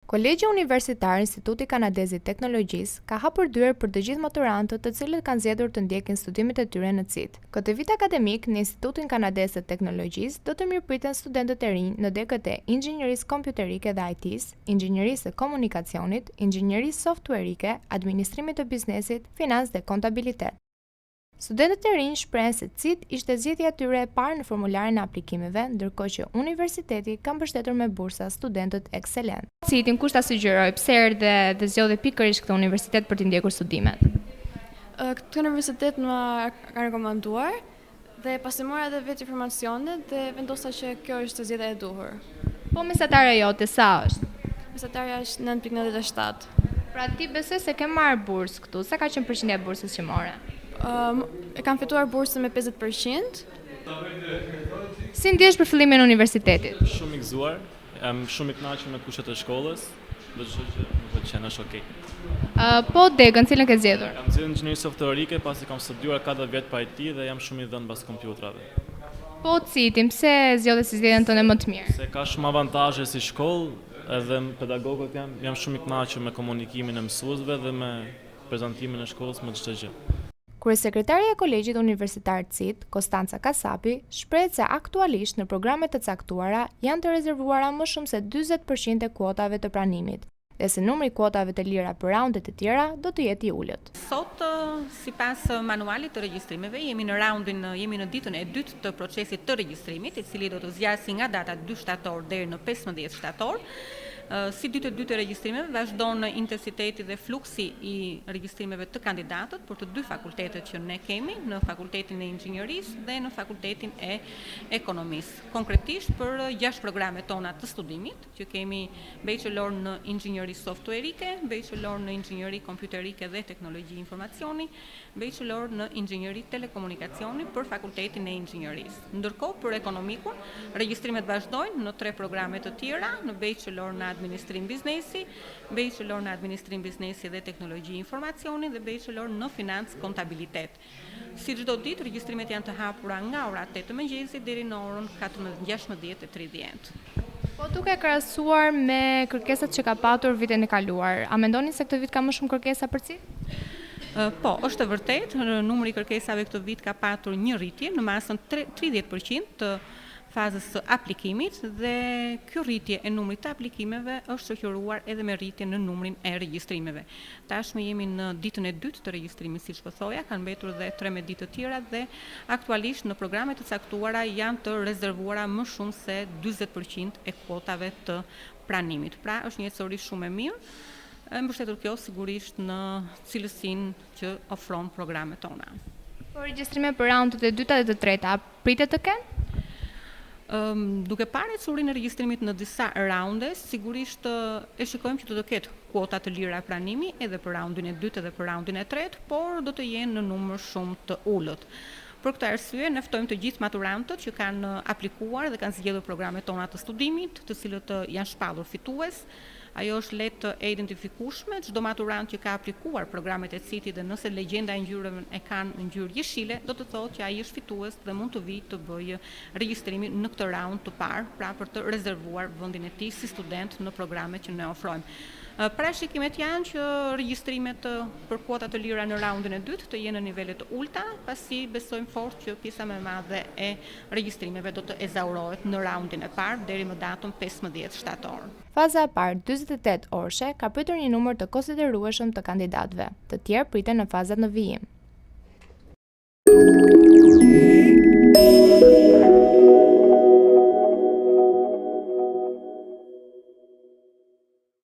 Kolegji Universitar Instituti Kanadez i Teknologjisë ka hapur dyert për të gjithë maturantët të cilët kanë zgjedhur të ndjekin studimet e tyre në CIT. Këtë vit akademik në Institutin Kanadez të Teknologjisë do të mirëpriten studentët e rinj në degët e inxhinierisë kompjuterike dhe IT-s, inxhinierisë së komunikacionit, inxhinierisë softwarike, administrimit të biznesit, financë dhe kontabilitet. Studentët e rinj shprehen se CIT ishte zgjedhja e tyre e parë në formularin e aplikimeve, ndërkohë që universiteti ka mbështetur me bursa studentët ekselent. CIT-in kush ta sugjeroi, pse erdhe dhe zgjodhi pikërisht këtë universitet për të ndjekur studimet? Këtë universitet më ka rekomanduar dhe pasi mora edhe vetë informacionet dhe vendosa që kjo është zgjedhja e duhur. Po mesatarja jote sa është? Mesatarja është 9.97. Pra ti besoj se ke marrë bursë këtu, sa ka qenë përqindja e bursës që more? E kam fituar bursën me 50%. Si ndjesh për fillimin e universitetit? Shumë i gëzuar, jam shumë i kënaqur me kushtet e shkollës, do të thotë që më pëlqen, është okay. Po degën, cilën ke zgjedhur? Kam zgjedhur inxhinieri softwarike pasi kam studiuar 4 vjet pa IT dhe jam shumë i dhënë pas kompjuterave. Po CIT-in, pse zgjodhe si zgjedhjen tënde më të mirë? Se ka shumë avantazhe si shkollë, edhe pedagogët jam shumë i kënaqur me komunikimin e mësuesve dhe me prezantimin e shkollës me çdo gjë. Kryesekretarja e Kolegjit Universitar CIT, Kostanca Kasapi, shprehet se aktualisht në programe të caktuara janë të rezervuara më shumë se 40% e kuotave të pranimit, dhe se numri i kuotave të lira për raundet e tjera do të jetë i ulët. Sot, sipas manualit të regjistrimeve, jemi në ditën e dytë të procesit të regjistrimit, i cili do të zgjasë nga data 2 shtator deri në 15 shtator. Si ditë e dytë e regjistrimeve vazhdon intensiteti dhe fluksi i regjistrimeve të kandidatët për të dy fakultetet që ne kemi, në fakultetin e inxhinierisë dhe në fakultetin e ekonomisë. Konkretisht për 6 programet tona të studimit, që kemi bachelor në inxhinieri softwarike, bachelor në inxhinieri kompjuterike dhe teknologji informacioni, bachelor në inxhinieri telekomunikacioni për fakultetin e inxhinierisë. Ndërkohë për ekonomikun, regjistrimet vazhdojnë në 3 programe të tjera, në bachelor në administrim biznesi, bachelor në administrim biznesi dhe teknologji informacioni dhe bachelor në financë kontabilitet. Si çdo ditë, regjistrimet janë të hapura nga ora 8 të mëngjesit deri në orën 16:30. Po duke krahasuar me kërkesat që ka patur vitin e kaluar, a mendoni se këtë vit ka më shumë kërkesa për CIT? Po, është e vërtetë, numri i kërkesave këtë vit ka patur një rritje në masën 30% të fazës së aplikimit dhe kjo rritje e numrit të aplikimeve është shoqëruar edhe me rritje në numrin e regjistrimeve. Tashmë jemi në ditën e dytë të regjistrimit, siç po thoja, kanë mbetur dhe 13 ditë të tjera dhe aktualisht në programe të caktuara janë të rezervuara më shumë se 40% e kuotave të pranimit. Pra, është një ecori shumë e mirë. E mbështetur kjo sigurisht në cilësinë që ofron programet tona. Po regjistrime për raundet e dyta dhe të treta, pritet të kenë? Duke parë ecurin e regjistrimit në disa raunde, sigurisht e shikojmë që do të ketë kuota të lira pranimi edhe për raundin e dytë dhe për raundin e tretë, por do të jenë në numër shumë të ulët. Për këtë arsye, ne ftojmë të gjithë maturantët që kanë aplikuar dhe kanë zgjedhur programet tona të studimit, të cilët janë shpallur fitues. Ajo është lehtë e identifikueshme, çdo maturant që ka aplikuar programet e CIT-it dhe nëse legjenda e ngjyrave e kanë në ngjyrë jeshile, do të thotë që ai është fitues dhe mund të vijë të bëjë regjistrimin në këtë raund të parë, pra për të rezervuar vendin e tij si student në programet që ne ofrojmë. Parashikimet janë që regjistrimet për kuota të lira në raundin e dytë të jenë në nivele të ulta, pasi besojmë fort që pjesa më e madhe e regjistrimeve do të ezaurohet në raundin e parë deri më datën 15 shtator. Faza e parë, 48 orëshe, ka pritur një numër të konsiderueshëm të kandidatëve. Të tjerë priten në fazat në vijim.